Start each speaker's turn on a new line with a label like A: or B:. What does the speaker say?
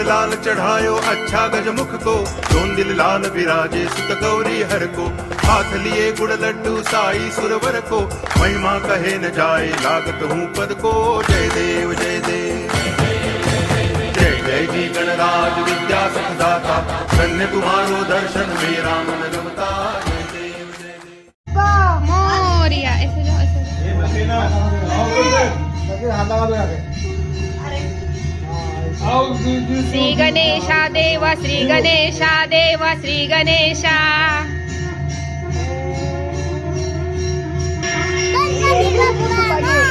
A: लाल चढ़ायो अच्छा गजमुख को, दोन दिल लाल विराजे सुत गौरी हर को, हाथ लिए गुड़ लड्डू साई सुरवर को, महिमा कहे न जाए लागत हूँ पद को। जय देव जय देव जय जय जी गणराज विद्या सुखदाता, धन्य तुम्हारो दर्शन मेरा मन रमता। जय देव जय देव
B: मोरिया। ऐसे जाओ, ऐसे श्री गणेशा देव, श्री गणेशा देव, श्री गणेशा।
C: गणपती बाप्पा